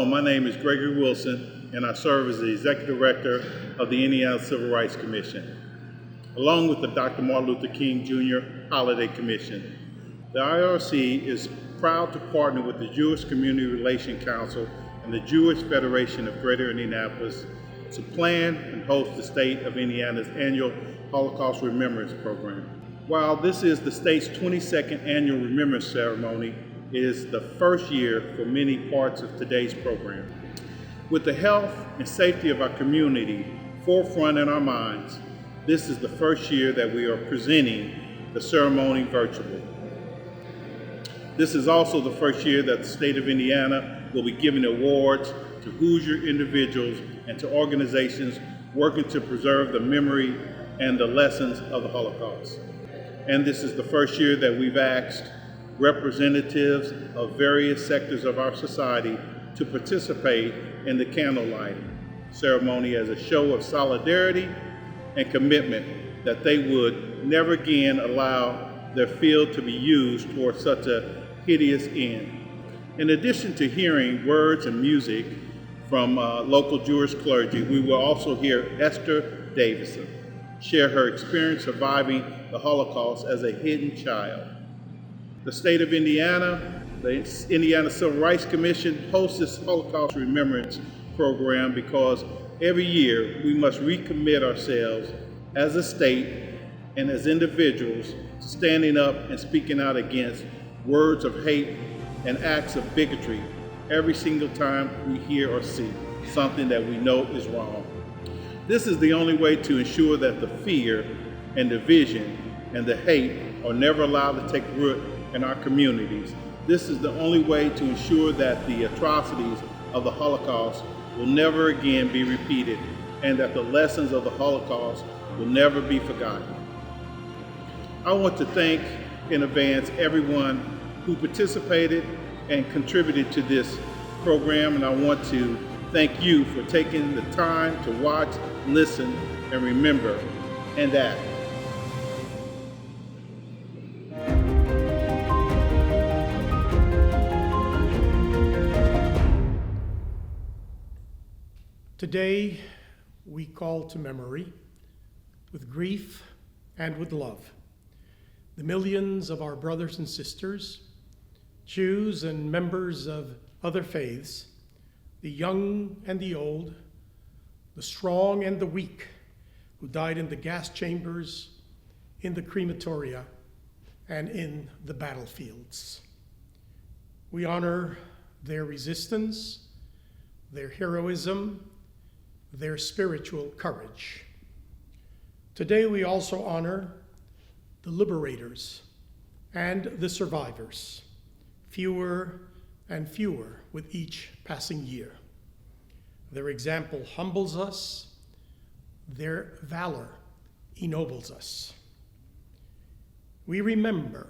Hello, my name is Gregory Wilson, and I serve as the Executive Director of the Indiana Civil Rights Commission, along with the Dr. Martin Luther King Jr. Holiday Commission. The IRC is proud to partner with the Jewish Community Relations Council and the Jewish Federation of Greater Indianapolis to plan and host the state of Indiana's annual Holocaust Remembrance program. While this is the state's 22nd annual Remembrance ceremony, it is the first year for many parts of today's program. With the health and safety of our community forefront in our minds, this is the first year that we are presenting the ceremony virtually. This is also the first year that the state of Indiana will be giving awards to Hoosier individuals and to organizations working to preserve the memory and the lessons of the Holocaust. And this is the first year that we've asked representatives of various sectors of our society to participate in the candlelight ceremony as a show of solidarity and commitment that they would never again allow their field to be used for such a hideous end. In addition to hearing words and music from local Jewish clergy, we will also hear Esther Davidson share her experience surviving the Holocaust as a hidden child. The state of Indiana, the Indiana Civil Rights Commission hosts this Holocaust Remembrance program because every year we must recommit ourselves as a state and as individuals to standing up and speaking out against words of hate and acts of bigotry every single time we hear or see something that we know is wrong. This is the only way to ensure that the fear and division and the hate are never allowed to take root in our communities. This is the only way to ensure that the atrocities of the Holocaust will never again be repeated and that the lessons of the Holocaust will never be forgotten. I want to thank in advance everyone who participated and contributed to this program, and I want to thank you for taking the time to watch, listen, and remember, and act. Today, we call to memory, with grief and with love, the millions of our brothers and sisters, Jews and members of other faiths, the young and the old, the strong and the weak, who died in the gas chambers, in the crematoria, and in the battlefields. We honor their resistance, their heroism, their spiritual courage. Today we also honor the liberators and the survivors, fewer and fewer with each passing year. Their example humbles us, their valor ennobles us. We remember,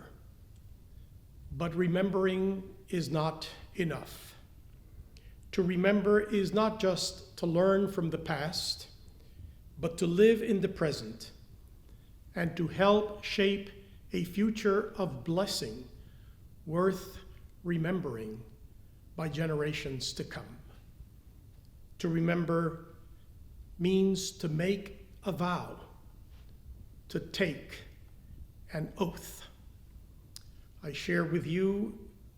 but remembering is not enough. To remember is not just to learn from the past, but to live in the present and to help shape a future of blessing worth remembering by generations to come. To remember means to make a vow, to take an oath. I share with you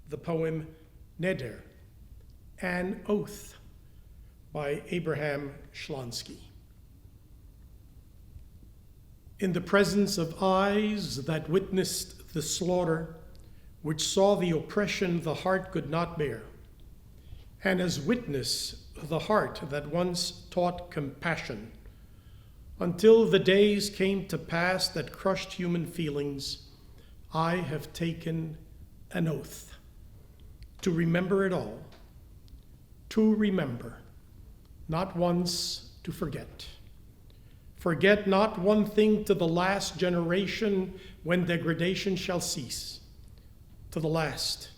the poem Neder, An Oath, by Abraham Shlonsky. In the presence of eyes that witnessed the slaughter, which saw the oppression the heart could not bear, and as witness the heart that once taught compassion, until the days came to pass that crushed human feelings, I have taken an oath to remember it all, to remember, not once to forget. Forget not one thing to the last generation when degradation shall cease, to the last,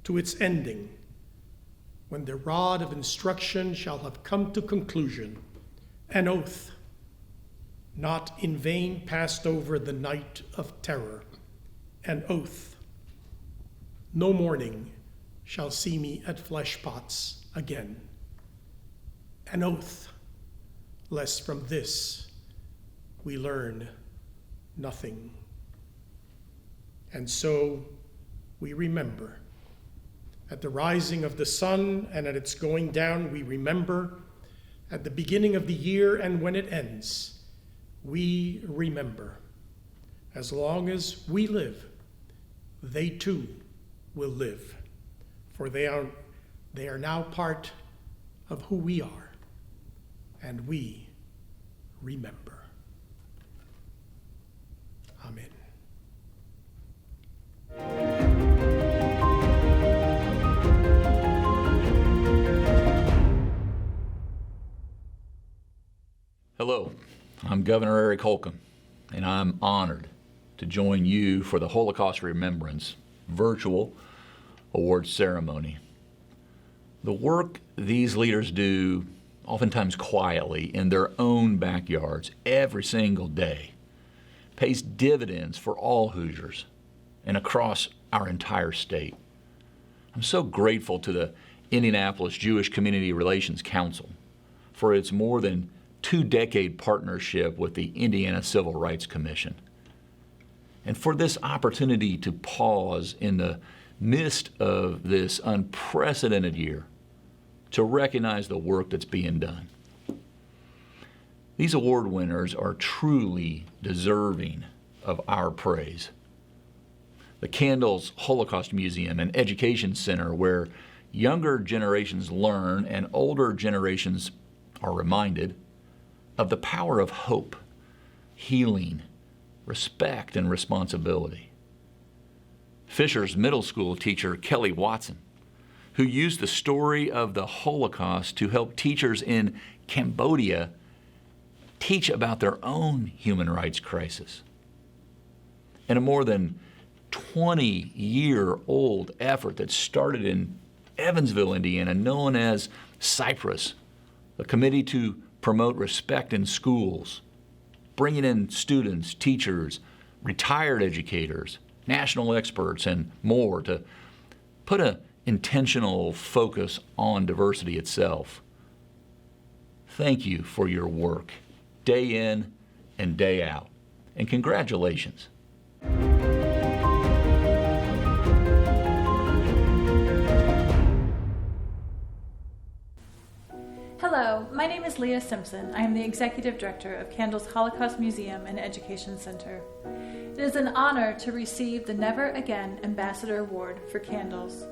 to its ending, when the rod of instruction shall have come to conclusion, an oath, not in vain passed over the night of terror, an oath. No morning shall see me at flesh pots again. An oath, lest from this we learn nothing. And so we remember. At the rising of the sun and at its going down, we remember. At the beginning of the year and when it ends, we remember. As long as we live, they too will live, for they are now part of who we are, and we remember. Amen. Hello, I'm Governor Eric Holcomb, and I'm honored to join you for the Holocaust Remembrance virtual awards ceremony. The work these leaders do, oftentimes quietly in their own backyards every single day, pays dividends for all Hoosiers and across our entire state. I'm so grateful to the Indianapolis Jewish Community Relations Council for its more than 2-decade partnership with the Indiana Civil Rights Commission, and for this opportunity to pause in the midst of this unprecedented year to recognize the work that's being done. These award winners are truly deserving of our praise. The Candles Holocaust Museum and Education Center, where younger generations learn and older generations are reminded of the power of hope, healing, respect, and responsibility. Fisher's middle school teacher, Kelly Watson, who used the story of the Holocaust to help teachers in Cambodia teach about their own human rights crisis. And a more than 20-year-old effort that started in Evansville, Indiana, known as Cypress, a committee to promote respect in schools, bringing in students, teachers, retired educators, national experts, and more to put an intentional focus on diversity itself. Thank you for your work, day in and day out, and congratulations. Hello, my name is Leah Simpson. I am the Executive Director of Candles Holocaust Museum and Education Center. It is an honor to receive the Never Again Ambassador Award for Candles.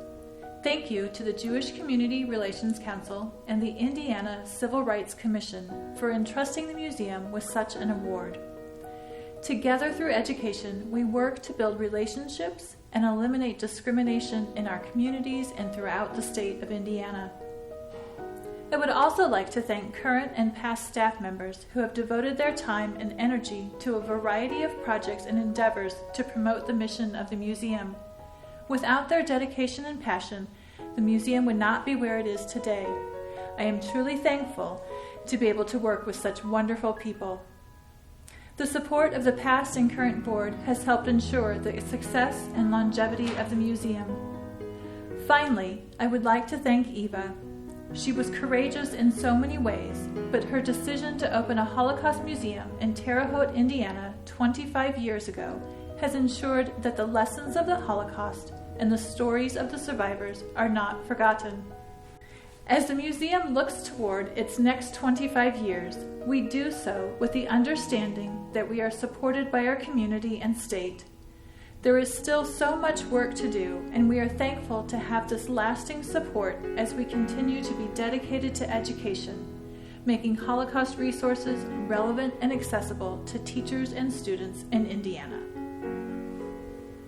Thank you to the Jewish Community Relations Council and the Indiana Civil Rights Commission for entrusting the museum with such an award. Together through education, we work to build relationships and eliminate discrimination in our communities and throughout the state of Indiana. I would also like to thank current and past staff members who have devoted their time and energy to a variety of projects and endeavors to promote the mission of the museum. Without their dedication and passion, the museum would not be where it is today. I am truly thankful to be able to work with such wonderful people. The support of the past and current board has helped ensure the success and longevity of the museum. Finally, I would like to thank Eva. She was courageous in so many ways, but her decision to open a Holocaust museum in Terre Haute, Indiana 25 years ago has ensured that the lessons of the Holocaust and the stories of the survivors are not forgotten. As the museum looks toward its next 25 years, we do so with the understanding that we are supported by our community and state. There is still so much work to do, and we are thankful to have this lasting support as we continue to be dedicated to education, making Holocaust resources relevant and accessible to teachers and students in Indiana.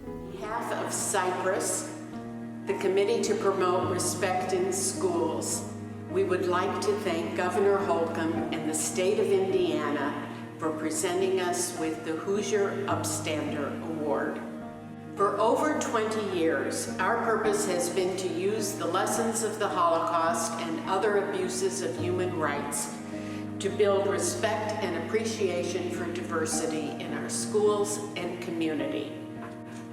On behalf of Cypress, the Committee to Promote Respect in Schools, we would like to thank Governor Holcomb and the state of Indiana for presenting us with the Hoosier Upstander Award. For over 20 years, our purpose has been to use the lessons of the Holocaust and other abuses of human rights to build respect and appreciation for diversity in our schools and community.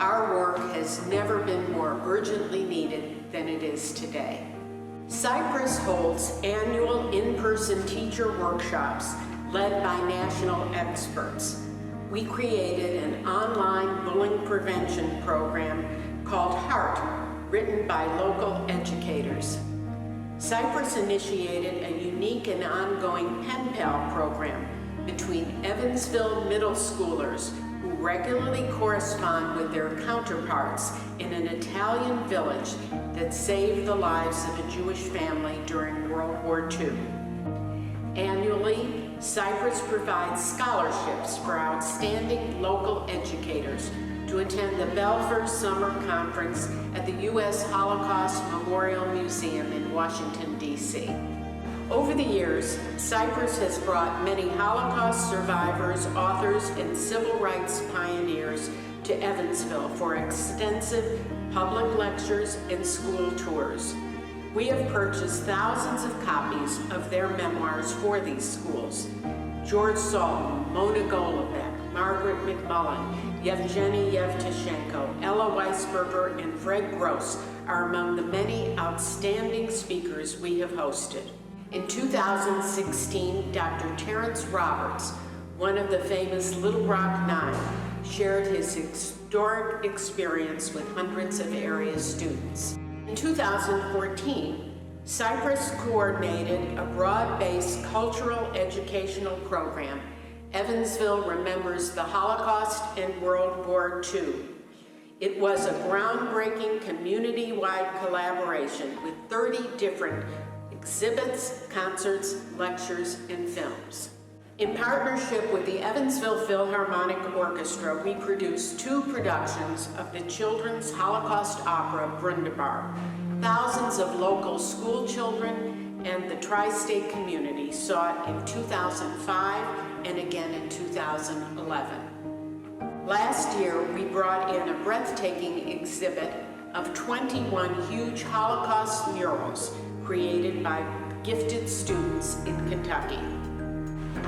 Our work has never been more urgently needed than it is today. Cypress holds annual in-person teacher workshops led by national experts. We created an online bullying prevention program called HEART, written by local educators. Cypress initiated a unique and ongoing pen pal program between Evansville middle schoolers who regularly correspond with their counterparts in an Italian village that saved the lives of a Jewish family during World War II. Annually, Cypress provides scholarships for outstanding local educators to attend the Belfer Summer Conference at the U.S. Holocaust Memorial Museum in Washington, D.C. Over the years, Cypress has brought many Holocaust survivors, authors, and civil rights pioneers to Evansville for extensive public lectures and school tours. We have purchased thousands of copies of their memoirs for these schools. George Salton, Mona Golubeck, Margaret McMullen, Yevgeny Yevtushenko, Ella Weisberger, and Fred Gross are among the many outstanding speakers we have hosted. In 2016, Dr. Terrence Roberts, one of the famous Little Rock Nine, shared his historic experience with hundreds of area students. In 2014, Cypress coordinated a broad-based cultural educational program, Evansville Remembers the Holocaust and World War II. It was a groundbreaking community-wide collaboration with 30 different exhibits, concerts, lectures, and films. In partnership with the Evansville Philharmonic Orchestra, we produced 2 productions of the children's Holocaust opera, Brundabar. Thousands of local school children and the tri-state community saw it in 2005 and again in 2011. Last year, we brought in a breathtaking exhibit of 21 huge Holocaust murals created by gifted students in Kentucky.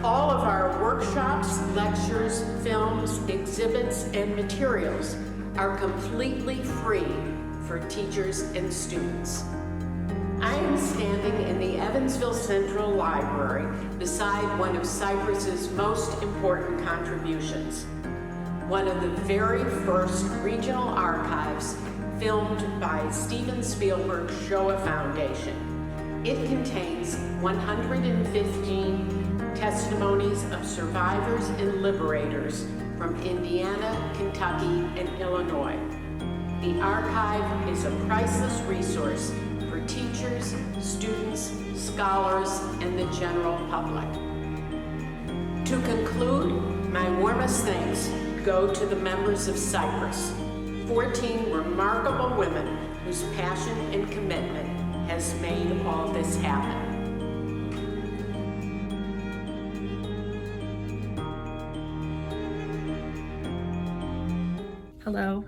All of our workshops, lectures, films, exhibits, and materials are completely free for teachers and students. I am standing in the Evansville Central Library beside one of Cypress's most important contributions, one of the very first regional archives filmed by Steven Spielberg's Shoah Foundation. It contains 115 testimonies of survivors and liberators from Indiana, Kentucky, and Illinois. The archive is a priceless resource for teachers, students, scholars, and the general public. To conclude, my warmest thanks go to the members of Cypress, 14 remarkable women whose passion and commitment has made all this happen. Hello,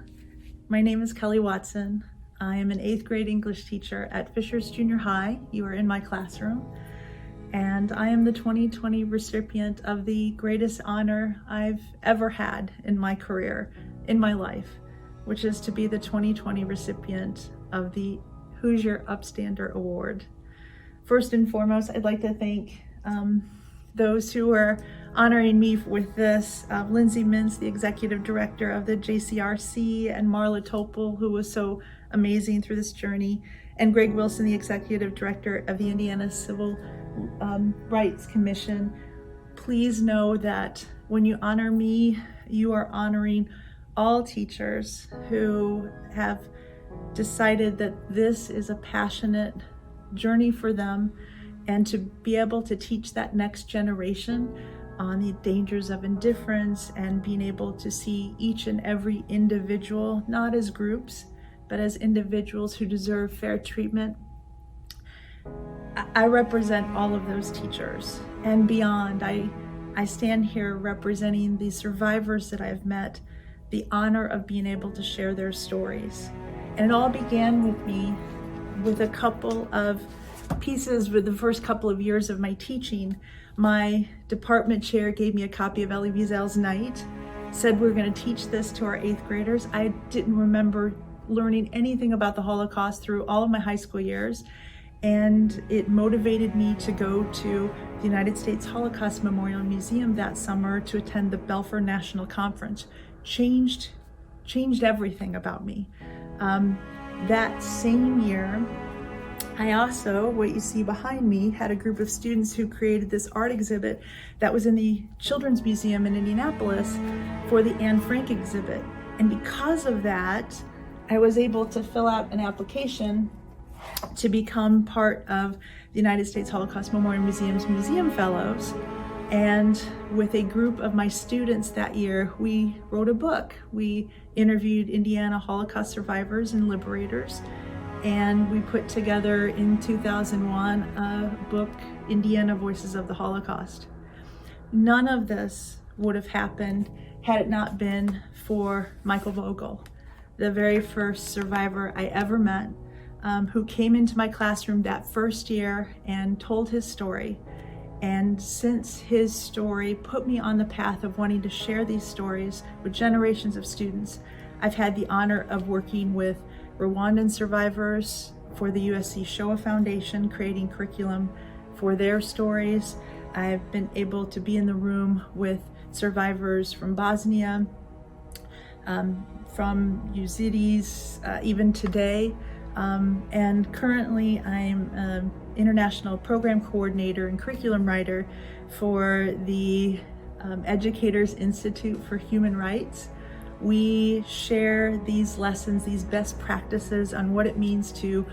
my name is Kelly Watson. I am an 8th grade English teacher at Fishers Junior High. You are in my classroom. And I am the 2020 recipient of the greatest honor I've ever had in my career, in my life, which is to be the 2020 recipient of the Hoosier Upstander Award. First and foremost, I'd like to thank those who are honoring me with this. Lindsay Mintz, the executive director of the JCRC, and Marla Topol, who was so amazing through this journey, and Greg Wilson, the executive director of the Indiana Civil Rights Commission. Please know that when you honor me, you are honoring all teachers who have decided that this is a passionate journey for them, and to be able to teach that next generation on the dangers of indifference and being able to see each and every individual, not as groups, but as individuals who deserve fair treatment. I represent all of those teachers and beyond. I stand here representing the survivors that I've met, the honor of being able to share their stories. And it all began with me with a couple of pieces with the first couple of years of my teaching. My department chair gave me a copy of Elie Wiesel's Night, said we're going to teach this to our 8th graders. I didn't remember learning anything about the Holocaust through all of my high school years. And it motivated me to go to the United States Holocaust Memorial Museum that summer to attend the Belfer National Conference. Changed everything about me. That same year, I also, what you see behind me, had a group of students who created this art exhibit that was in the Children's Museum in Indianapolis for the Anne Frank exhibit. And because of that, I was able to fill out an application to become part of the United States Holocaust Memorial Museum's Museum Fellows. And with a group of my students that year, we wrote a book. We interviewed Indiana Holocaust survivors and liberators, and we put together in 2001 a book, Indiana Voices of the Holocaust. None of this would have happened had it not been for Michael Vogel, the very first survivor I ever met, who came into my classroom that first year and told his story. And since his story put me on the path of wanting to share these stories with generations of students, I've had the honor of working with Rwandan survivors for the USC Shoah Foundation, creating curriculum for their stories. I've been able to be in the room with survivors from Bosnia, from Yazidis, even today. And currently I'm an international program coordinator and curriculum writer for the Educators Institute for Human Rights. We share these lessons, these best practices on what it means to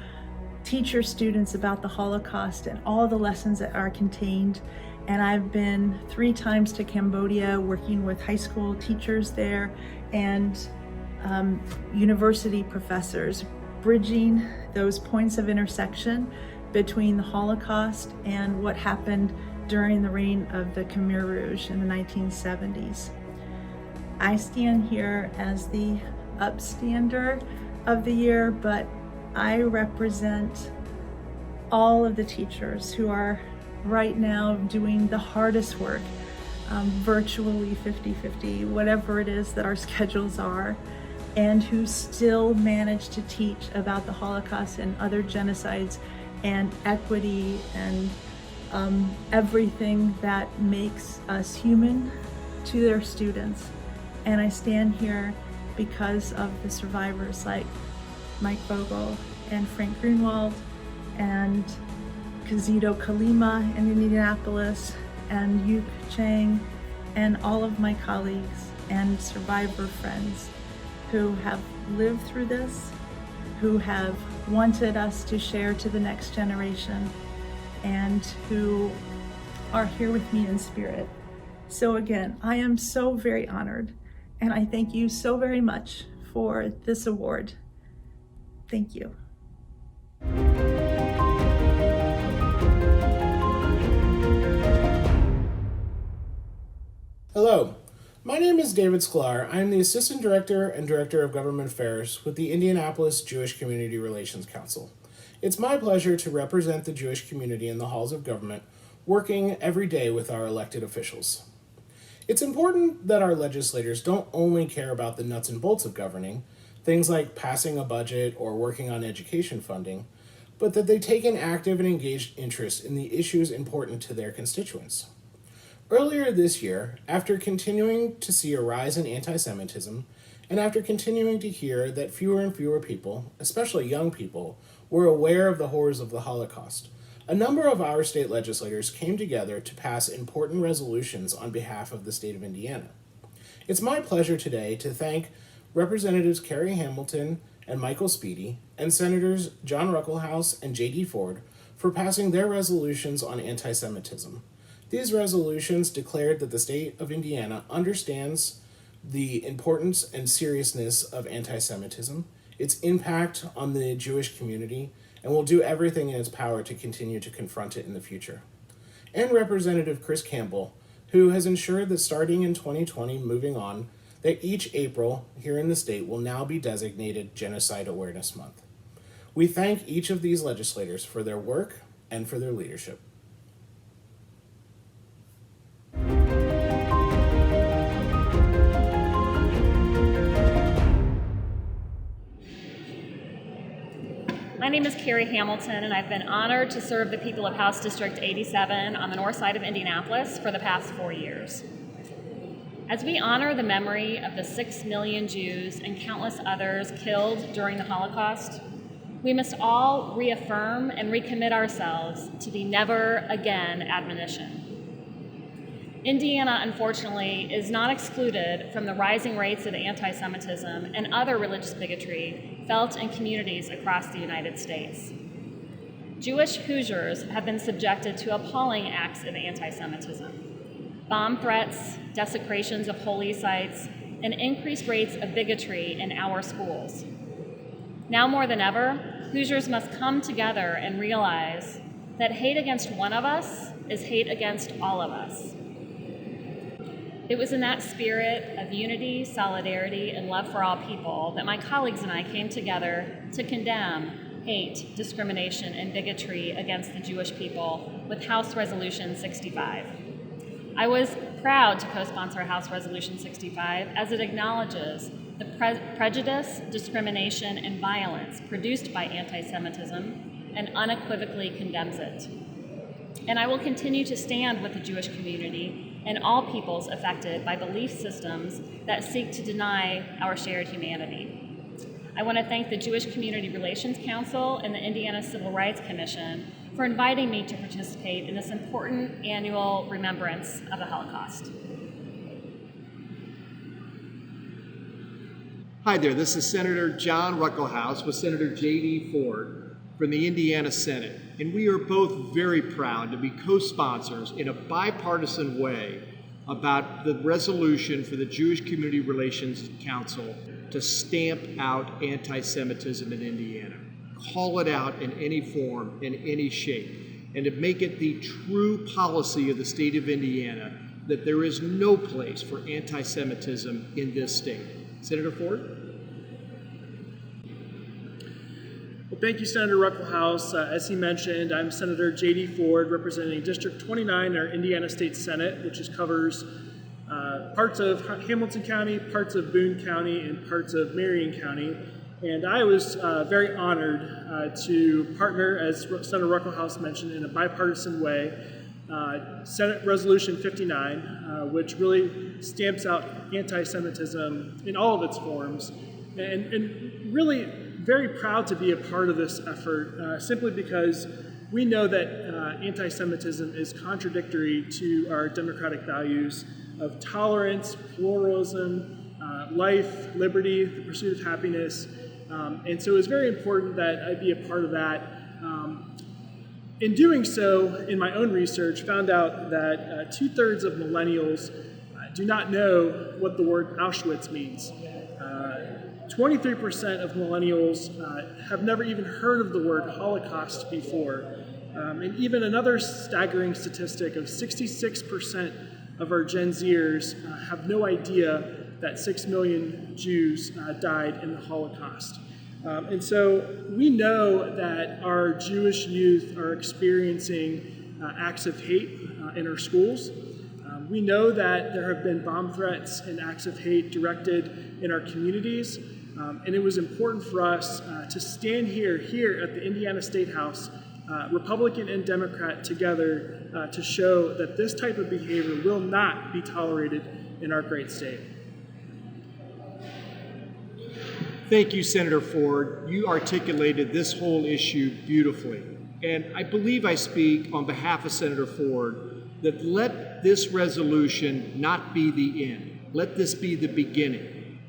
teach your students about the Holocaust and all the lessons that are contained. And I've been 3 times to Cambodia working with high school teachers there and university professors, bridging those points of intersection between the Holocaust and what happened during the reign of the Khmer Rouge in the 1970s. I stand here as the upstander of the year, but I represent all of the teachers who are right now doing the hardest work, virtually 50-50, whatever it is that our schedules are, and who still manage to teach about the Holocaust and other genocides and equity and everything that makes us human to their students. And I stand here because of the survivors like Mike Vogel and Frank Greenwald and Kizito Kalima in Indianapolis and Yuk Chang and all of my colleagues and survivor friends who have lived through this, who have wanted us to share to the next generation, and who are here with me in spirit. So again, I am so very honored, and I thank you so very much for this award. Thank you. Hello, my name is David Sklar. I am the Assistant Director and Director of Government Affairs with the Indianapolis Jewish Community Relations Council. It's my pleasure to represent the Jewish community in the halls of government, working every day with our elected officials. It's important that our legislators don't only care about the nuts and bolts of governing, things like passing a budget or working on education funding, but that they take an active and engaged interest in the issues important to their constituents. Earlier this year, after continuing to see a rise in anti-Semitism, and after continuing to hear that fewer and fewer people, especially young people, were aware of the horrors of the Holocaust, a number of our state legislators came together to pass important resolutions on behalf of the state of Indiana. It's my pleasure today to thank Representatives Kerry Hamilton and Michael Speedy, and Senators John Ruckelhaus and J.D. Ford for passing their resolutions on anti-Semitism. These resolutions declared that the state of Indiana understands the importance and seriousness of anti-Semitism, its impact on the Jewish community, and will do everything in its power to continue to confront it in the future. And Representative Chris Campbell, who has ensured that starting in 2020 moving on, that each April here in the state will now be designated Genocide Awareness Month. We thank each of these legislators for their work and for their leadership. My name is Carrie Hamilton, and I've been honored to serve the people of House District 87 on the north side of Indianapolis for the past 4 years. As we honor the memory of the 6 million Jews and countless others killed during the Holocaust, we must all reaffirm and recommit ourselves to the never again admonition. Indiana, unfortunately, is not excluded from the rising rates of anti-Semitism and other religious bigotry felt in communities across the United States. Jewish Hoosiers have been subjected to appalling acts of anti-Semitism, bomb threats, desecrations of holy sites, and increased rates of bigotry in our schools. Now more than ever, Hoosiers must come together and realize that hate against one of us is hate against all of us. It was in that spirit of unity, solidarity, and love for all people that my colleagues and I came together to condemn hate, discrimination, and bigotry against the Jewish people with House Resolution 65. I was proud to co-sponsor House Resolution 65 as it acknowledges the prejudice, discrimination, and violence produced by anti-Semitism and unequivocally condemns it. And I will continue to stand with the Jewish community and all peoples affected by belief systems that seek to deny our shared humanity. I want to thank the Jewish Community Relations Council and the Indiana Civil Rights Commission for inviting me to participate in this important annual remembrance of the Holocaust. Hi there, this is Senator John Ruckelhaus with Senator J.D. Ford from the Indiana Senate, and we are both very proud to be co-sponsors in a bipartisan way about the resolution for the Jewish Community Relations Council to stamp out anti-Semitism in Indiana, call it out in any form, in any shape, and to make it the true policy of the state of Indiana that there is no place for anti-Semitism in this state. Senator Ford? Well, thank you, Senator Ruckelhaus. As he mentioned, I'm Senator J.D. Ford, representing District 29 in our Indiana State Senate, which covers parts of Hamilton County, parts of Boone County, and parts of Marion County. And I was very honored to partner, as Senator Ruckelhaus mentioned, in a bipartisan way, Senate Resolution 59, which really stamps out anti-Semitism in all of its forms, and really very proud to be a part of this effort, simply because we know that anti-Semitism is contradictory to our democratic values of tolerance, pluralism, life, liberty, the pursuit of happiness, and so it's very important that I be a part of that. In doing so, in my own research, found out that 2/3 of millennials do not know what the word Auschwitz means. 23% of millennials have never even heard of the word Holocaust before. And even another staggering statistic of 66% of our Gen Zers have no idea that 6 million Jews died in the Holocaust. And so we know that our Jewish youth are experiencing acts of hate in our schools. We know that there have been bomb threats and acts of hate directed in our communities. And it was important for us to stand here at the Indiana Statehouse, Republican and Democrat together, to show that this type of behavior will not be tolerated in our great state. Thank you, Senator Ford. You articulated this whole issue beautifully. And I believe I speak on behalf of Senator Ford that let this resolution not be the end. Let this be the beginning.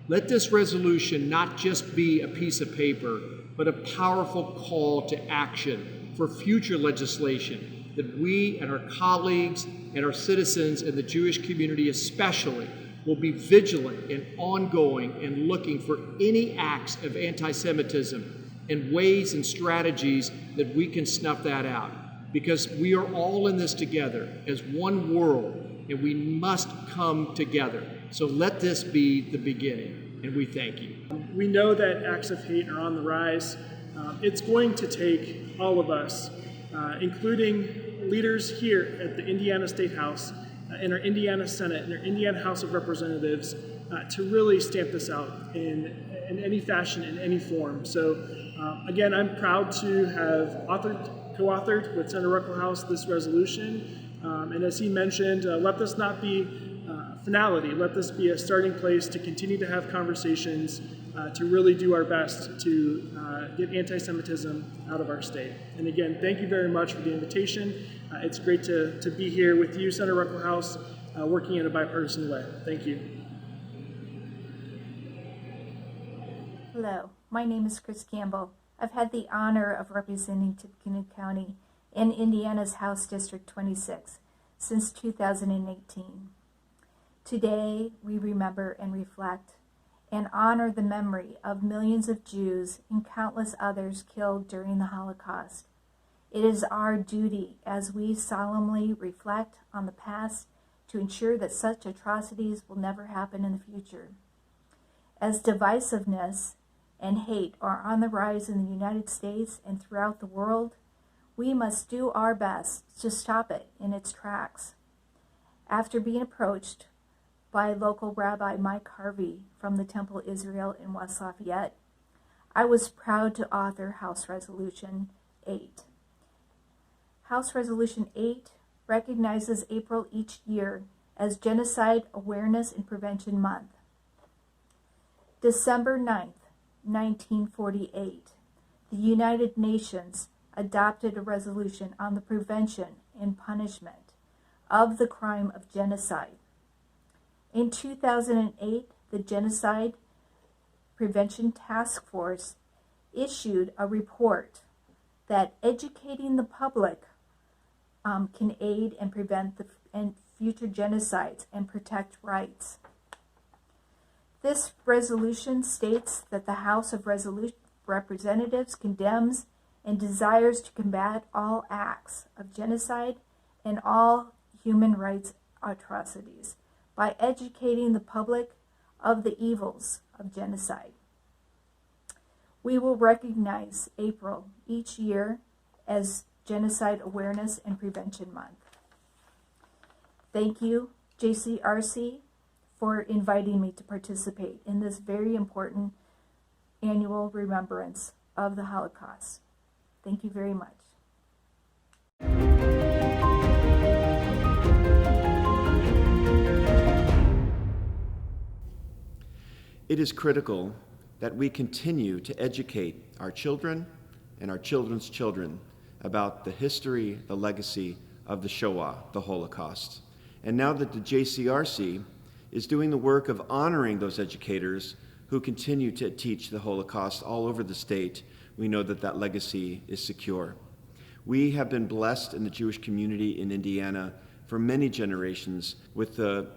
Let this resolution not just be a piece of paper, but a powerful call to action for future legislation that we and our colleagues and our citizens and the Jewish community especially will be vigilant and ongoing and looking for any acts of anti-Semitism and ways and strategies that we can snuff that out. Because we are all in this together as one world, and we must come together. So let this be the beginning, and we thank you. We know that acts of hate are on the rise. It's going to take all of us, including leaders here at the Indiana Statehouse, in our Indiana Senate, and our Indiana House of Representatives, to really stamp this out in any fashion, in any form. So Again, I'm proud to have co-authored with Senator Ruckelshaus this resolution. And as he mentioned, let this not be finality. Let this be a starting place to continue to have conversations, to really do our best to get anti-Semitism out of our state. And again, thank you very much for the invitation. It's great to be here with you, Senator Ruckelshaus, working in a bipartisan way. Thank you. Hello, my name is Chris Campbell. I've had the honor of representing Tippecanoe County in Indiana's House District 26 since 2018. Today, we remember and reflect and honor the memory of millions of Jews and countless others killed during the Holocaust. It is our duty as we solemnly reflect on the past to ensure that such atrocities will never happen in the future. As divisiveness and hate are on the rise in the United States and throughout the world, we must do our best to stop it in its tracks. After being approached by local Rabbi Mike Harvey from the Temple Israel in West Lafayette, I was proud to author House Resolution 8. House Resolution 8 recognizes April each year as Genocide Awareness and Prevention Month. December 9th, 1948, the United Nations adopted a resolution on the prevention and punishment of the crime of genocide. In 2008, the Genocide Prevention Task Force issued a report that educating the public can aid and prevent future genocides and protect rights. This resolution states that the House of Representatives condemns and desires to combat all acts of genocide and all human rights atrocities by educating the public of the evils of genocide. We will recognize April each year as Genocide Awareness and Prevention Month. Thank you, JCRC, for inviting me to participate in this very important annual remembrance of the Holocaust. Thank you very much. It is critical that we continue to educate our children and our children's children about the history, the legacy of the Shoah, the Holocaust. And now that the JCRC is doing the work of honoring those educators who continue to teach the Holocaust all over the state, we know that that legacy is secure. We have been blessed in the Jewish community in Indiana for many generations with the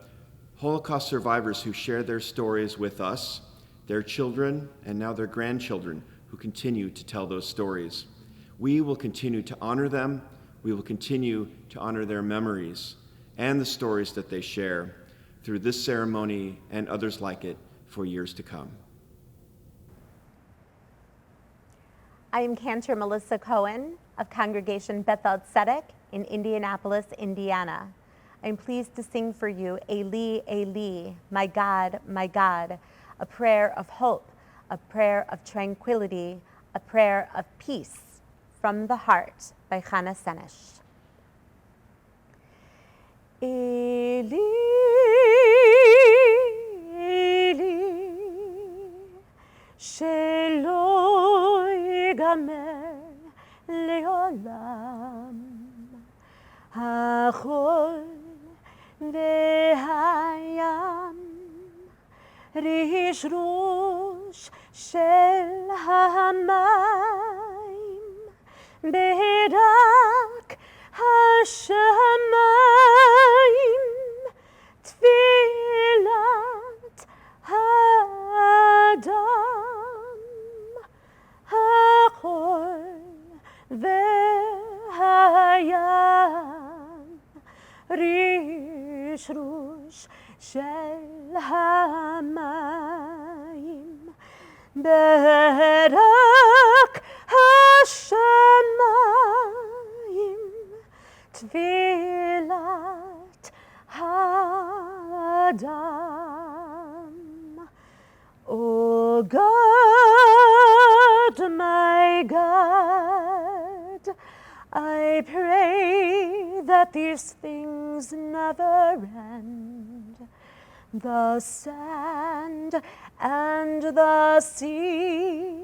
Holocaust survivors who share their stories with us, their children, and now their grandchildren who continue to tell those stories. We will continue to honor them. We will continue to honor their memories and the stories that they share through this ceremony and others like it for years to come. I am Cantor Melissa Cohen of Congregation Bethel Tzedek in Indianapolis, Indiana. I'm pleased to sing for you Eli, Eli, my God, a prayer of hope, a prayer of tranquility, a prayer of peace from the heart by Chana Senesh. Eli, Eli, shelo yigamer leolam, hachol והים ריש ראש של המים ברק השמיים תפילת האדם החול והים ריש ראש של המים ברק השמיים תפילת האדם. O God, my I pray that these things never end. The sand and the sea,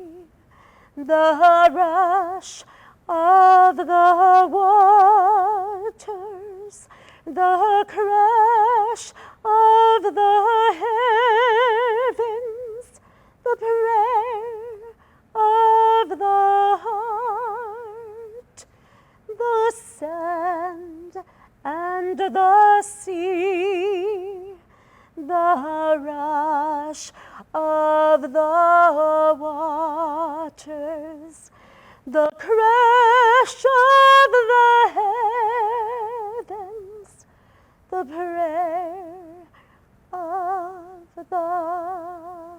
the rush of the waters, the crash of the heavens, the prayer of the heart, the sand and the sea, the rush of the waters, the crash of the heavens, the prayer of the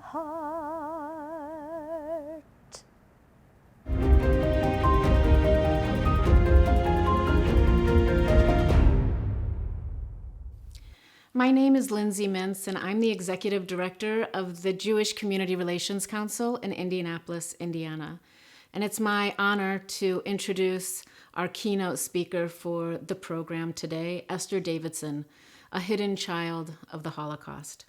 heart. My name is Lindsay Mintz, and I'm the Executive Director of the Jewish Community Relations Council in Indianapolis, Indiana. And it's my honor to introduce our keynote speaker for the program today, Esther Davidson, a hidden child of the Holocaust.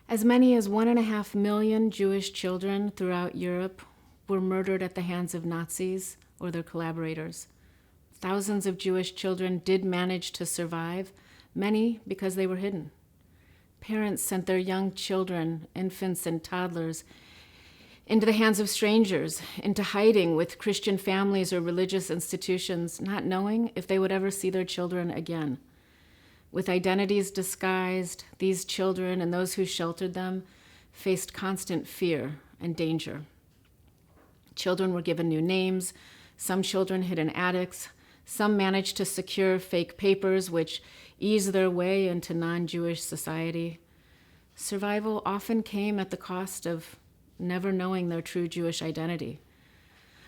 As many as 1.5 million Jewish children throughout Europe were murdered at the hands of Nazis or their collaborators. Thousands of Jewish children did manage to survive, many because they were hidden. Parents sent their young children, infants and toddlers, into the hands of strangers, into hiding with Christian families or religious institutions, not knowing if they would ever see their children again. With identities disguised, these children and those who sheltered them faced constant fear and danger. Children were given new names. Some children hid in attics. Some managed to secure fake papers which eased their way into non-Jewish society. Survival often came at the cost of never knowing their true Jewish identity.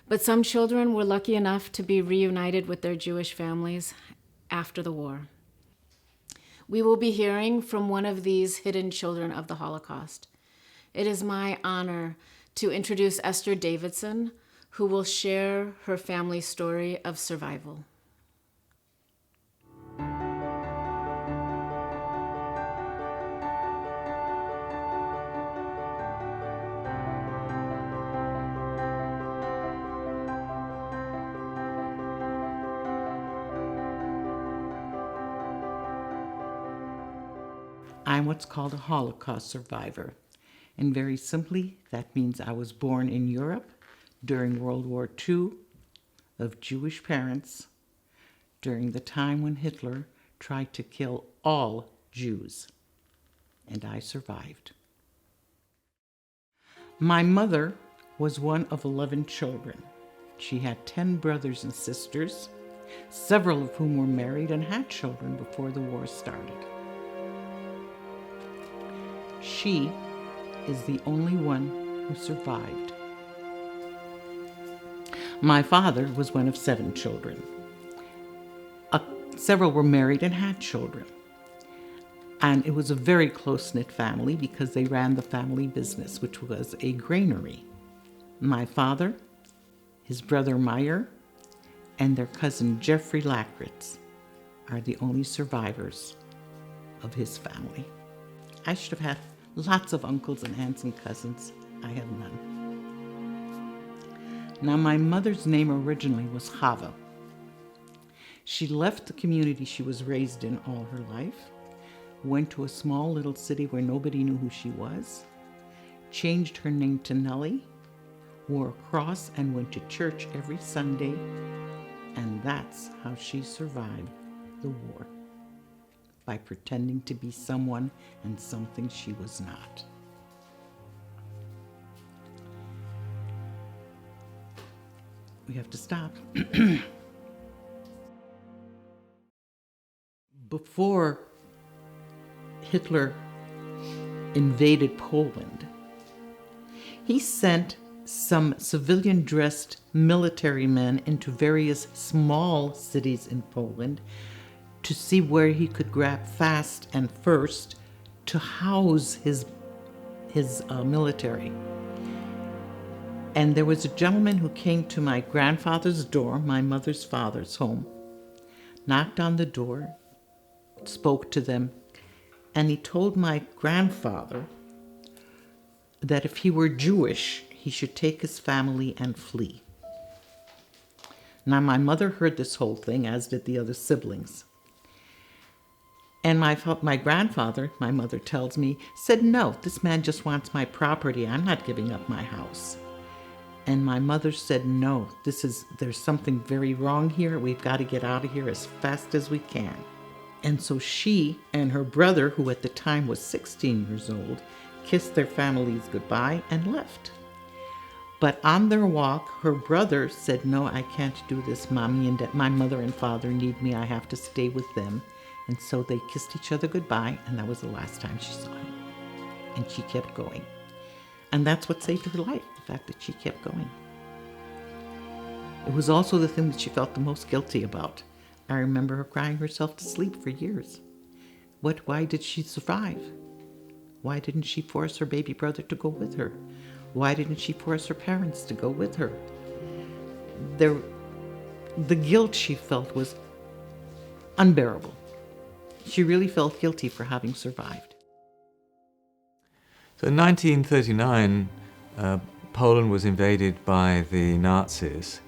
But some children were lucky enough to be reunited with their Jewish families after the war. We will be hearing from one of these hidden children of the Holocaust. It is my honor to introduce Esther Davidson, who will share her family's story of survival. I'm what's called a Holocaust survivor. And very simply, that means I was born in Europe during World War II, of Jewish parents, during the time when Hitler tried to kill all Jews. And I survived. My mother was one of 11 children. She had 10 brothers and sisters, several of whom were married and had children before the war started. She is the only one who survived. My father was one of 7 children. Several were married and had children. And it was a very close-knit family because they ran the family business, which was a granary. My father, his brother Meyer, and their cousin Jeffrey Lackritz are the only survivors of his family. I should have had lots of uncles and aunts and cousins. I have none. Now, my mother's name originally was Chava. She left the community she was raised in all her life, went to a small little city where nobody knew who she was, changed her name to Nellie, wore a cross and went to church every Sunday, and that's how she survived the war, by pretending to be someone and something she was not. We have to stop. Before Hitler invaded Poland, he sent some civilian-dressed military men into various small cities in Poland to see where he could grab fast and first to house his military. And there was a gentleman who came to my grandfather's door, my mother's father's home, knocked on the door, spoke to them, and he told my grandfather that if he were Jewish, he should take his family and flee. Now, my mother heard this whole thing, as did the other siblings. And my grandfather, my mother tells me, said, "No, this man just wants my property. I'm not giving up my house." And my mother said, "No, there's something very wrong here. We've got to get out of here as fast as we can." And so she and her brother, who at the time was 16 years old, kissed their families goodbye and left. But on their walk, her brother said, "No, I can't do this. Mommy and my mother and father need me. I have to stay with them." And so they kissed each other goodbye, and that was the last time she saw him. And she kept going. And that's what saved her life, the fact that she kept going. It was also the thing that she felt the most guilty about. I remember her crying herself to sleep for years. Why did she survive? Why didn't she force her baby brother to go with her? Why didn't she force her parents to go with her? The guilt she felt was unbearable. She really felt guilty for having survived. So in 1939, Poland was invaded by the Nazis,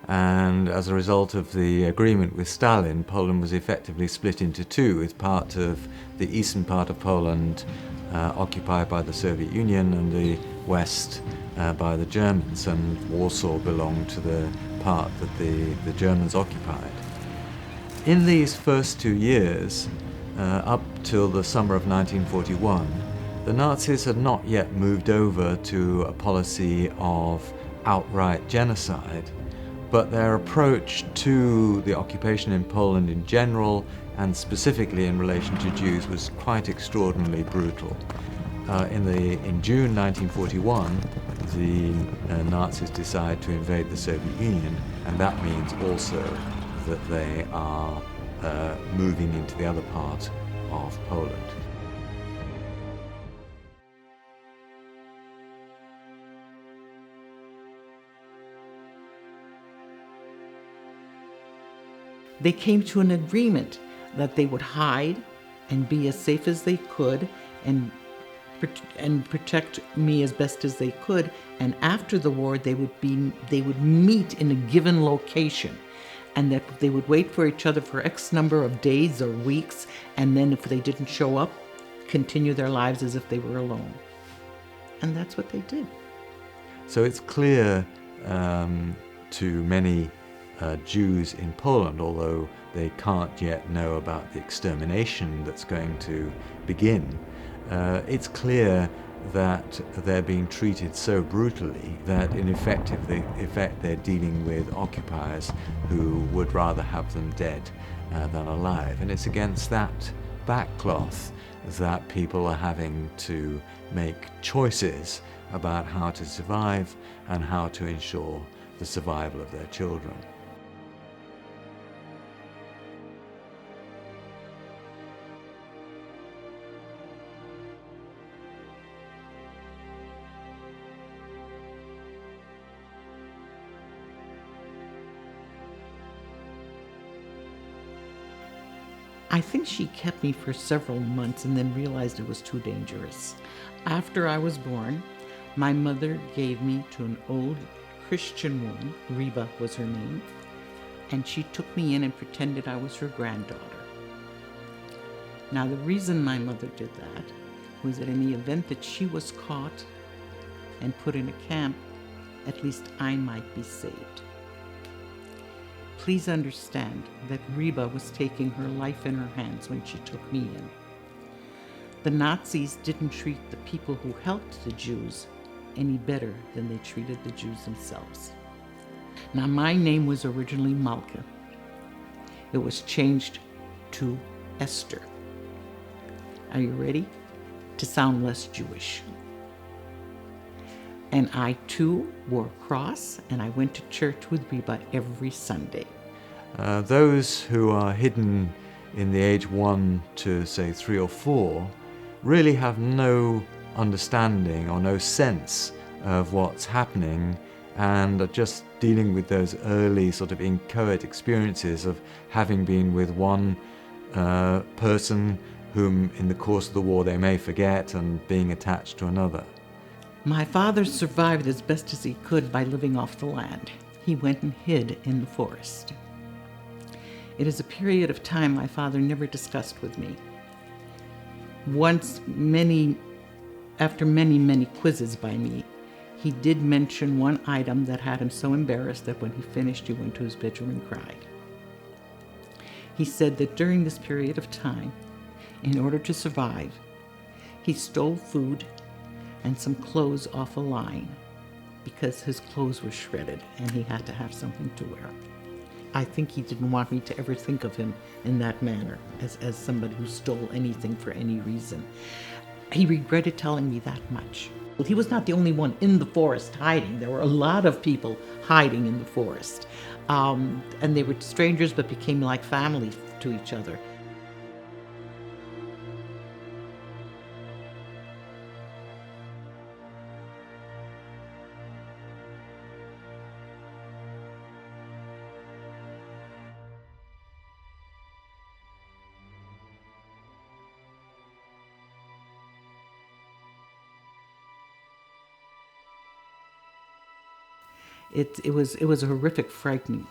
and as a result of the agreement with Stalin, Poland was effectively split into two, with part of the eastern part of Poland occupied by the Soviet Union and the west by the Germans, and Warsaw belonged to the part that the Germans occupied. In these first 2 years, up till the summer of 1941, the Nazis had not yet moved over to a policy of outright genocide, but their approach to the occupation in Poland in general, and specifically in relation to Jews, was quite extraordinarily brutal. In June 1941, the Nazis decide to invade the Soviet Union, and that means also that they are moving into the other part of Poland. They came to an agreement that they would hide and be as safe as they could and protect me as best as they could. And after the war, they would meet in a given location, and that they would wait for each other for X number of days or weeks, and then if they didn't show up, continue their lives as if they were alone. And that's what they did. So it's clear to many Jews in Poland, although they can't yet know about the extermination that's going to begin, it's clear that they're being treated so brutally that in effect they're dealing with occupiers who would rather have them dead than alive. And it's against that backcloth that people are having to make choices about how to survive and how to ensure the survival of their children. I think she kept me for several months and then realized it was too dangerous. After I was born, my mother gave me to an old Christian woman, Reba was her name, and she took me in and pretended I was her granddaughter. Now, the reason my mother did that was that in the event that she was caught and put in a camp, at least I might be saved. Please understand that Reba was taking her life in her hands when she took me in. The Nazis didn't treat the people who helped the Jews any better than they treated the Jews themselves. Now, my name was originally Malka. It was changed to Esther. Are you ready? To sound less Jewish. And I too wore a cross, and I went to church with Reba every Sunday. Those who are hidden in the age 1 to say 3 or 4 really have no understanding or no sense of what's happening and just dealing with those early sort of inchoate experiences of having been with one person whom in the course of the war they may forget and being attached to another. My father survived as best as he could by living off the land. He went and hid in the forest. It is a period of time my father never discussed with me. Once, after many quizzes by me, he did mention one item that had him so embarrassed that when he finished, he went to his bedroom and cried. He said that during this period of time, in order to survive, he stole food and some clothes off a line because his clothes were shredded and he had to have something to wear. I think he didn't want me to ever think of him in that manner, as somebody who stole anything for any reason. He regretted telling me that much. He was not the only one in the forest hiding. There were a lot of people hiding in the forest. And they were strangers but became like family to each other. It was a horrific, frightening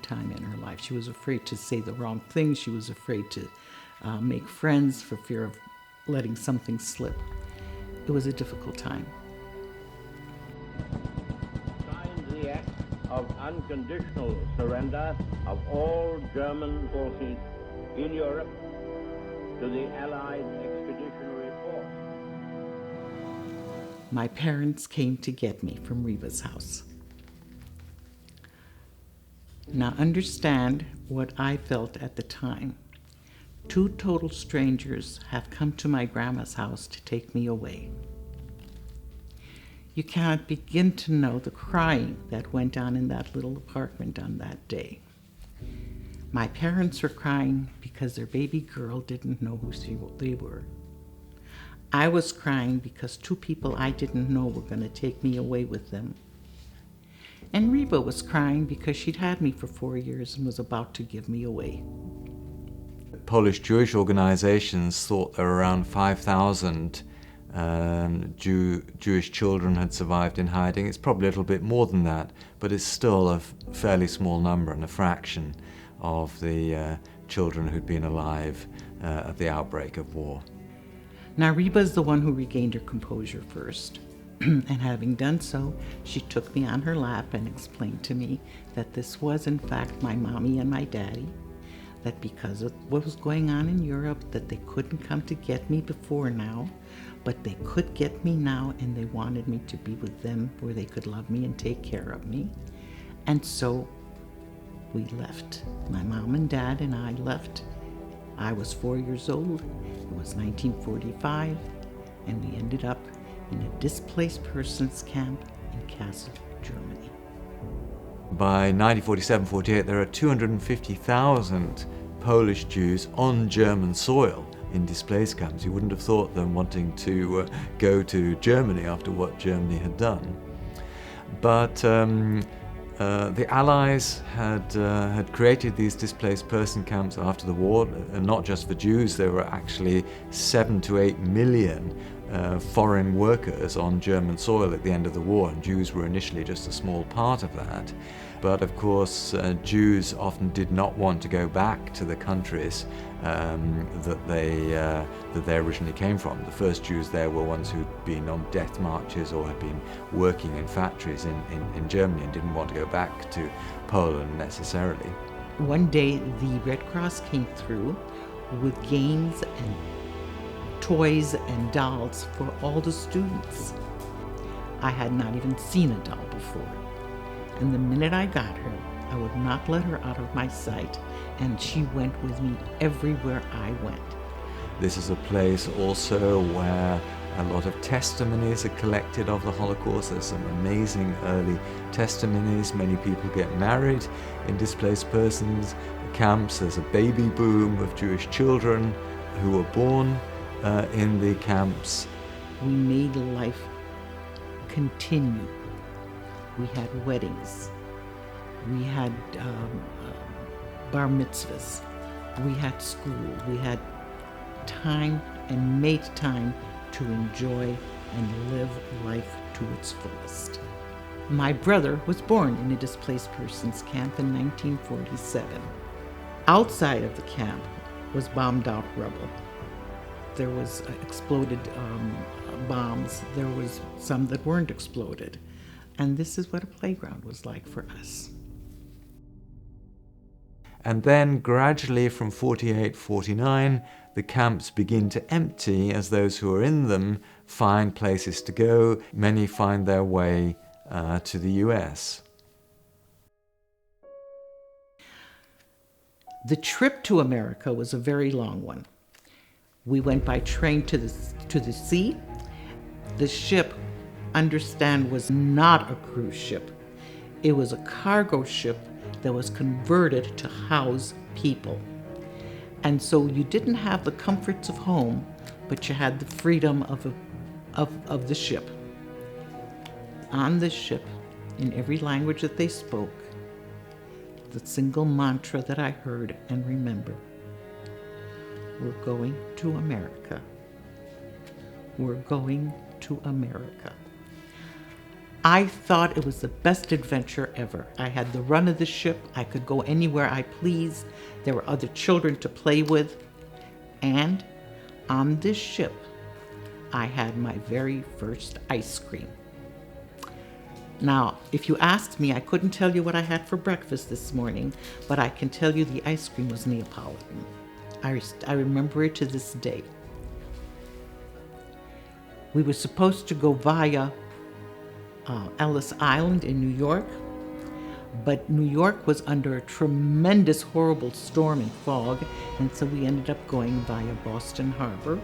time in her life. She was afraid to say the wrong thing. She was afraid to make friends for fear of letting something slip. It was a difficult time. Signed the act of unconditional surrender of all German forces in Europe to the Allied Expeditionary Force. My parents came to get me from Reva's house. Now understand what I felt at the time. 2 total strangers have come to my grandma's house to take me away. You cannot begin to know the crying that went on in that little apartment on that day. My parents were crying because their baby girl didn't know who they were. I was crying because 2 people I didn't know were going to take me away with them. And Reba was crying because she'd had me for 4 years and was about to give me away. Polish Jewish organizations thought there were around 5,000 Jewish children had survived in hiding. It's probably a little bit more than that, but it's still a fairly small number and a fraction of the children who'd been alive at the outbreak of war. Now Reba's the one who regained her composure first. And having done so, she took me on her lap and explained to me that this was in fact my mommy and my daddy, that because of what was going on in Europe, that they couldn't come to get me before now, but they could get me now, and they wanted me to be with them where they could love me and take care of me. And so we left. My mom and dad and I left. I was 4 years old. It was 1945, and we ended up in a displaced persons camp in Kassel, Germany. By 1947-48, there are 250,000 Polish Jews on German soil in displaced camps. You wouldn't have thought them wanting to go to Germany after what Germany had done. But the Allies had created these displaced person camps after the war, and not just for Jews. There were actually 7 to 8 million foreign workers on German soil at the end of the war, and Jews were initially just a small part of that. But of course, Jews often did not want to go back to the countries that they originally came from. The first Jews there were ones who'd been on death marches or had been working in factories in Germany and didn't want to go back to Poland necessarily. One day, the Red Cross came through with games and toys and dolls for all the students. I had not even seen a doll before. And the minute I got her, I would not let her out of my sight, and she went with me everywhere I went. This is a place also where a lot of testimonies are collected of the Holocaust. There's some amazing early testimonies. Many people get married in displaced persons camps. There's a baby boom of Jewish children who were born in the camps. We made life continue We had weddings. We had bar mitzvahs. We had school. We had time and made time to enjoy and live life to its fullest. My brother was born in a displaced persons camp in 1947. Outside of the camp was bombed out rubble. There was exploded bombs. There was some that weren't exploded. And this is what a playground was like for us. And then gradually from 48, 49, the camps begin to empty as those who are in them find places to go. Many find their way to the US. The trip to America was a very long one. We went by train to the sea. The ship, understand, was not a cruise ship. It was a cargo ship that was converted to house people. And so you didn't have the comforts of home, but you had the freedom of the ship. On this ship, in every language that they spoke, the single mantra that I heard and remember: we're going to America. We're going to America. I thought it was the best adventure ever. I had the run of the ship. I could go anywhere I pleased. There were other children to play with. And on this ship, I had my very first ice cream. Now, if you asked me, I couldn't tell you what I had for breakfast this morning, but I can tell you the ice cream was Neapolitan. I remember it to this day. We were supposed to go via Ellis Island in New York, but New York was under a tremendous, horrible storm and fog, and so we ended up going via Boston Harbor,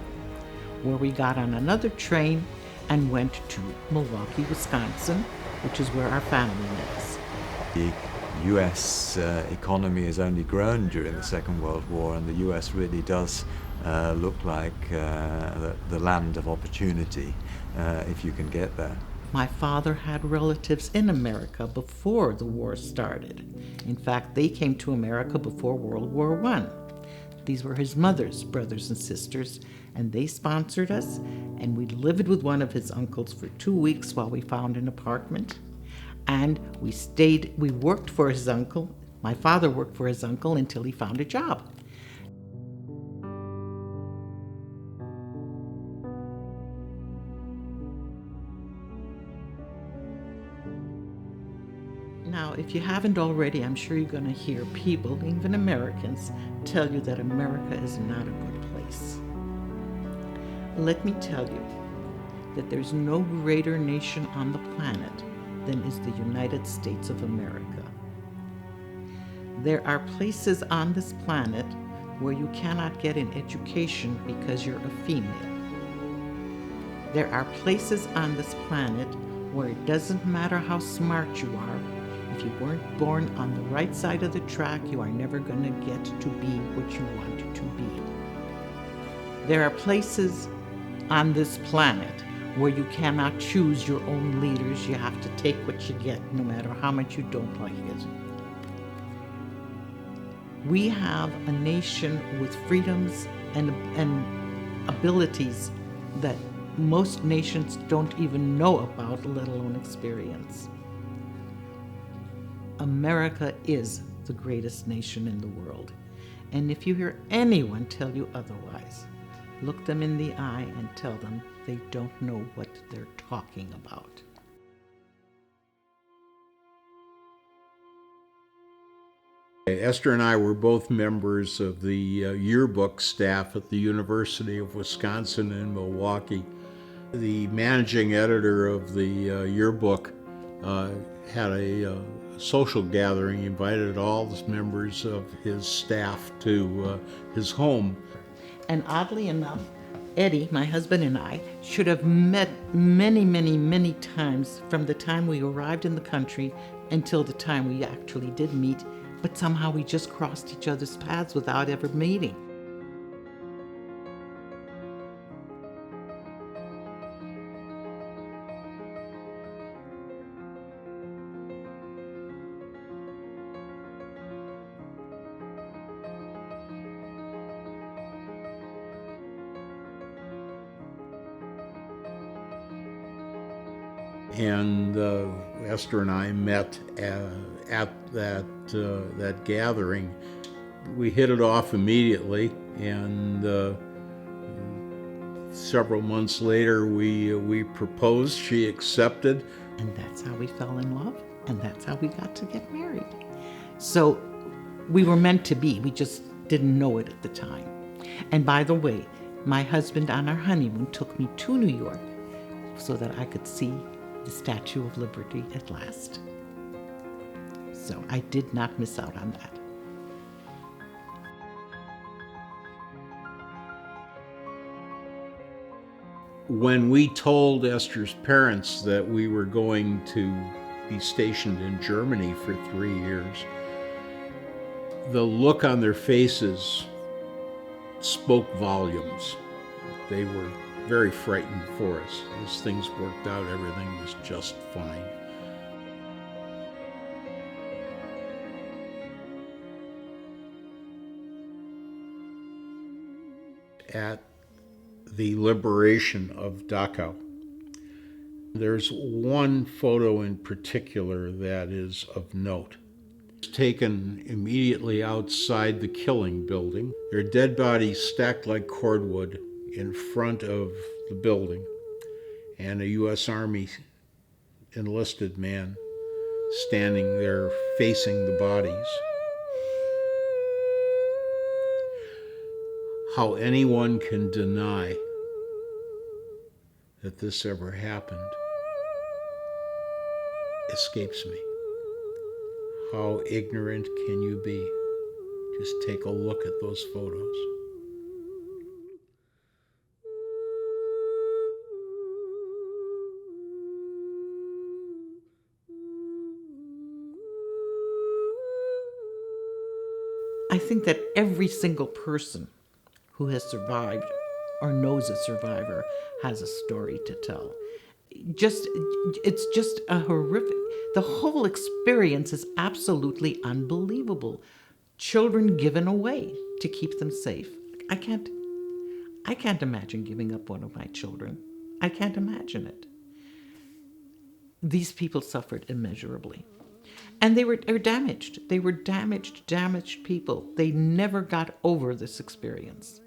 where we got on another train and went to Milwaukee, Wisconsin, which is where our family lives. The US economy has only grown during the Second World War, and the US really does look like the land of opportunity if you can get there. My father had relatives in America before the war started. In fact, they came to America before World War I. These were his mother's brothers and sisters, and they sponsored us, and we lived with one of his uncles for 2 weeks while we found an apartment. And we worked for his uncle. My father worked for his uncle until he found a job. Now, if you haven't already, I'm sure you're going to hear people, even Americans, tell you that America is not a good place. Let me tell you that there's no greater nation on the planet than is the United States of America. There are places on this planet where you cannot get an education because you're a female. There are places on this planet where it doesn't matter how smart you are. If you weren't born on the right side of the track, you are never going to get to be what you want to be. There are places on this planet where you cannot choose your own leaders. You have to take what you get, no matter how much you don't like it. We have a nation with freedoms and abilities that most nations don't even know about, let alone experience. America is the greatest nation in the world. And if you hear anyone tell you otherwise, look them in the eye and tell them they don't know what they're talking about. Esther and I were both members of the yearbook staff at the University of Wisconsin in Milwaukee. The managing editor of the yearbook had a social gathering, invited all the members of his staff to his home. And oddly enough, Eddie, my husband, and I should have met many, many, many times from the time we arrived in the country until the time we actually did meet, but somehow we just crossed each other's paths without ever meeting. And Esther and I met at that gathering. We hit it off immediately, and several months later we proposed. She accepted. And that's how we fell in love, and that's how we got to get married. So we were meant to be, we just didn't know it at the time. And by the way, my husband on our honeymoon took me to New York so that I could see the Statue of Liberty at last. So I did not miss out on that. When we told Esther's parents that we were going to be stationed in Germany for 3 years, the look on their faces spoke volumes. They were very frightened for us. As things worked out, everything was just fine. At the liberation of Dachau, there's one photo in particular that is of note. It's taken immediately outside the killing building. There are dead bodies stacked like cordwood in front of the building, and a U.S. Army enlisted man standing there facing the bodies. How anyone can deny that this ever happened escapes me. How ignorant can you be? Just take a look at those photos. I think that every single person who has survived or knows a survivor has a story to tell. It's just a horrific, the whole experience is absolutely unbelievable. Children given away to keep them safe. I can't imagine giving up one of my children. I can't imagine it. These people suffered immeasurably. And they were damaged. They were damaged people. They never got over this experience.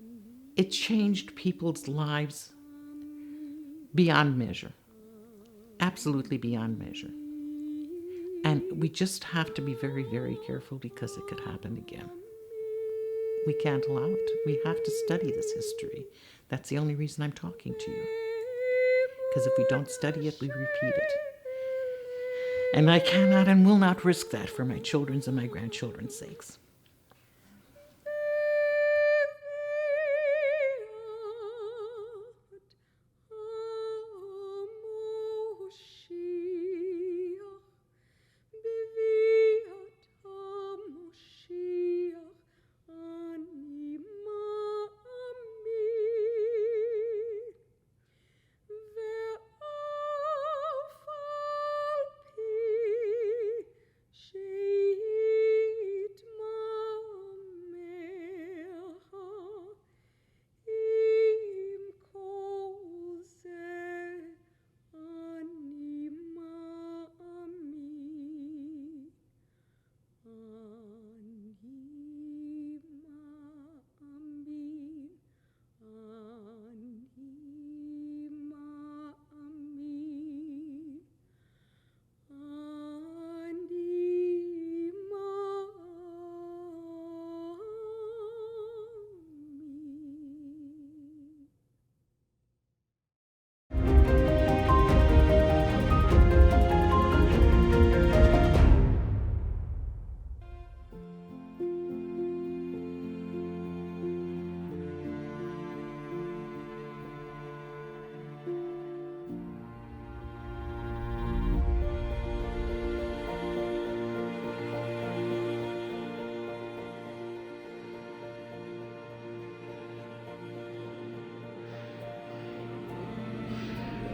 It changed people's lives beyond measure, absolutely beyond measure. And we just have to be very, very careful because it could happen again. We can't allow it. We have to study this history. That's the only reason I'm talking to you. Because if we don't study it, we repeat it. And I cannot and will not risk that for my children's and my grandchildren's sakes.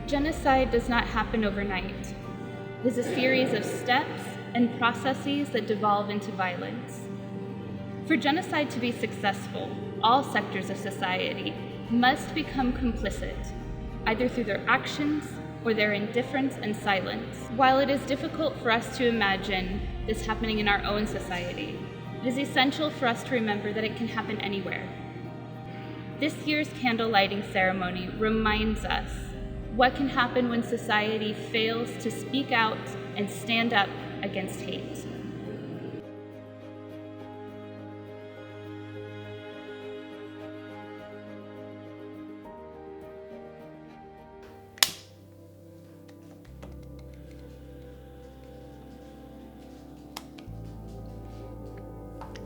Genocide does not happen overnight. It is a series of steps and processes that devolve into violence. For genocide to be successful, all sectors of society must become complicit, either through their actions or their indifference and silence. While it is difficult for us to imagine this happening in our own society, it is essential for us to remember that it can happen anywhere. This year's candle lighting ceremony reminds us what can happen when society fails to speak out and stand up against hate.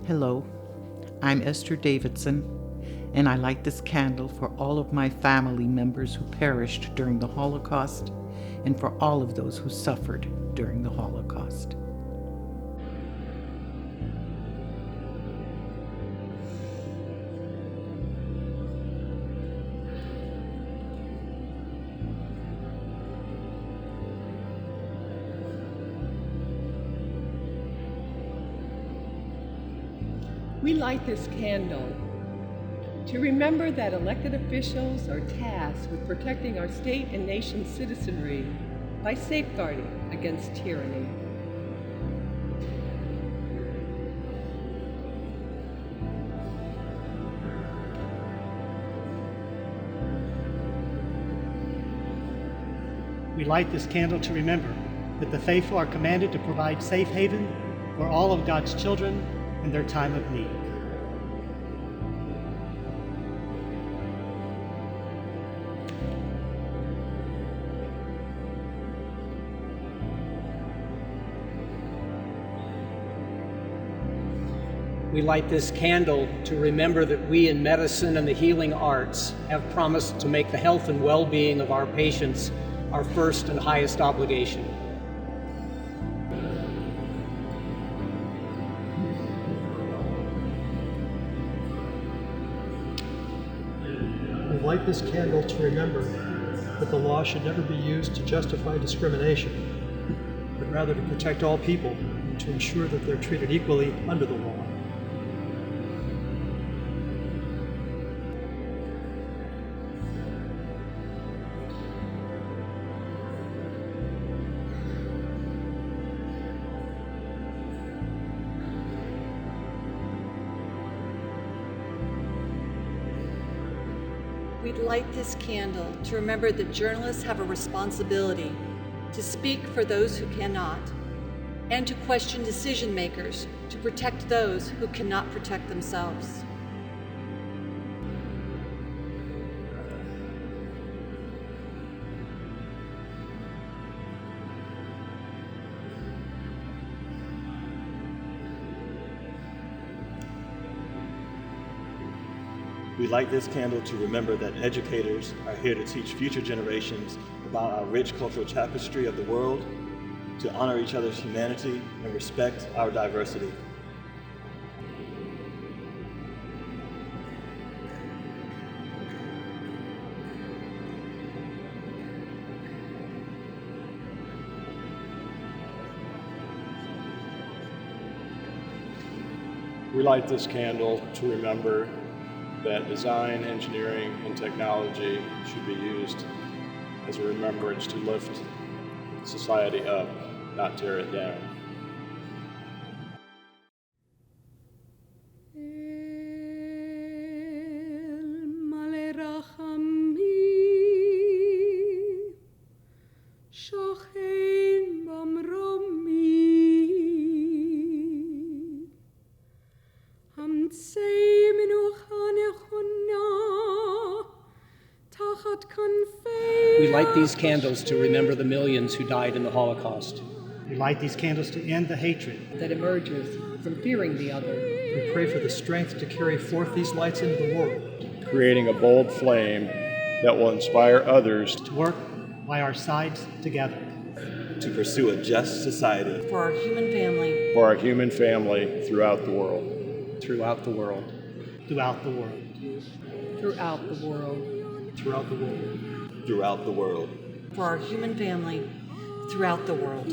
Hello, I'm Esther Davidson, and I light this candle for all of my family members who perished during the Holocaust and for all of those who suffered during the Holocaust. We light this candle to remember that elected officials are tasked with protecting our state and nation's citizenry by safeguarding against tyranny. We light this candle to remember that the faithful are commanded to provide safe haven for all of God's children in their time of need. We light this candle to remember that we in medicine and the healing arts have promised to make the health and well-being of our patients our first and highest obligation. We light this candle to remember that the law should never be used to justify discrimination, but rather to protect all people and to ensure that they're treated equally under the law. We'd light this candle to remember that journalists have a responsibility to speak for those who cannot, and to question decision makers to protect those who cannot protect themselves. We light this candle to remember that educators are here to teach future generations about our rich cultural tapestry of the world, to honor each other's humanity and respect our diversity. We light this candle to remember that design, engineering, and technology should be used as a remembrance to lift society up, not tear it down. We light these candles to remember the millions who died in the Holocaust. We light these candles to end the hatred that emerges from fearing the other. We pray for the strength to carry forth these lights into the world, creating a bold flame that will inspire others to work by our sides together, to pursue a just society for our human family, throughout the world. Throughout the world. Throughout the world. Throughout the world. Throughout the world. Throughout the world. For our human family, throughout the world.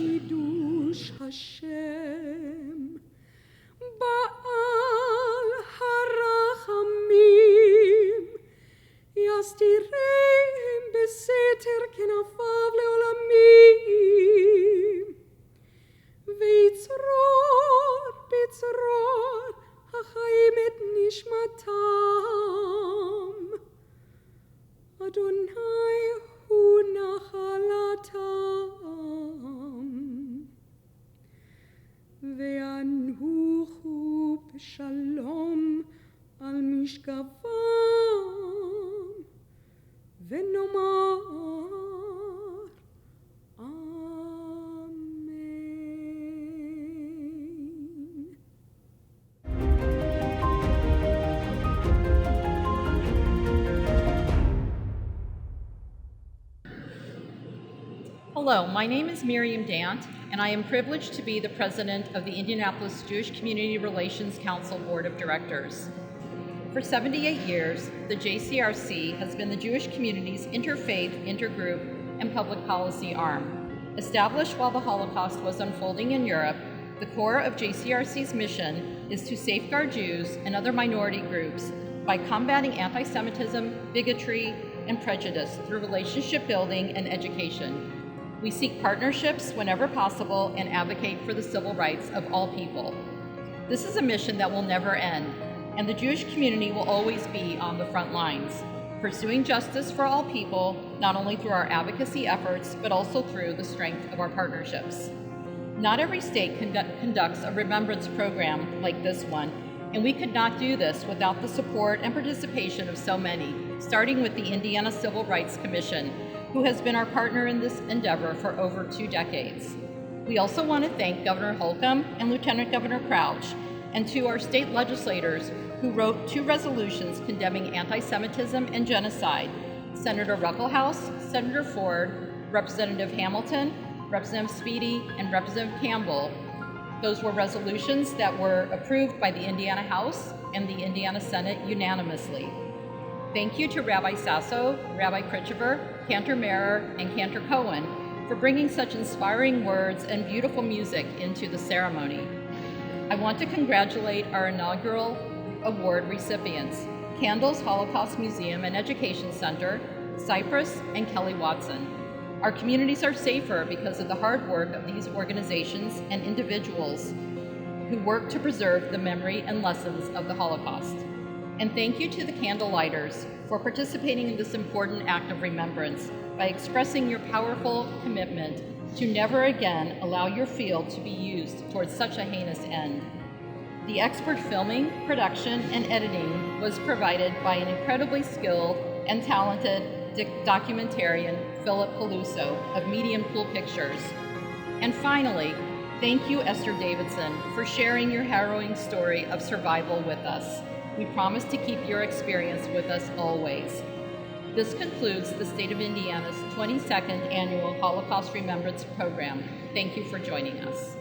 Yastirem בסתר כנפיו לעולמים, ויצרור בצרור החיים את נשמתם. אדוני הוא נחלתם, וינוחו בשלום על משכבם, ונאמר Hello, my name is Miriam Dant, and I am privileged to be the president of the Indianapolis Jewish Community Relations Council Board of Directors. For 78 years, the JCRC has been the Jewish community's interfaith, intergroup, and public policy arm. Established while the Holocaust was unfolding in Europe, the core of JCRC's mission is to safeguard Jews and other minority groups by combating anti-Semitism, bigotry, and prejudice through relationship building and education. We seek partnerships whenever possible and advocate for the civil rights of all people. This is a mission that will never end, and the Jewish community will always be on the front lines, pursuing justice for all people, not only through our advocacy efforts, but also through the strength of our partnerships. Not every state conducts a remembrance program like this one, and we could not do this without the support and participation of so many, starting with the Indiana Civil Rights Commission, who has been our partner in this endeavor for over 2 decades. We also want to thank Governor Holcomb and Lieutenant Governor Crouch, and to our state legislators who wrote 2 resolutions condemning anti-Semitism and genocide, Senator Ruckelshaus, Senator Ford, Representative Hamilton, Representative Speedy, and Representative Campbell. Those were resolutions that were approved by the Indiana House and the Indiana Senate unanimously. Thank you to Rabbi Sasso, Rabbi Kritchever, Cantor Merer, and Cantor Cohen for bringing such inspiring words and beautiful music into the ceremony. I want to congratulate our inaugural award recipients, Candles Holocaust Museum and Education Center, Cypress, and Kelly Watson. Our communities are safer because of the hard work of these organizations and individuals who work to preserve the memory and lessons of the Holocaust. And thank you to the candlelighters for participating in this important act of remembrance by expressing your powerful commitment to never again allow your field to be used towards such a heinous end. The expert filming, production, and editing was provided by an incredibly skilled and talented documentarian, Philip Peluso of Medium Cool Pictures. And finally, thank you, Esther Davidson, for sharing your harrowing story of survival with us. We promise to keep your experience with us always. This concludes the State of Indiana's 22nd Annual Holocaust Remembrance Program. Thank you for joining us.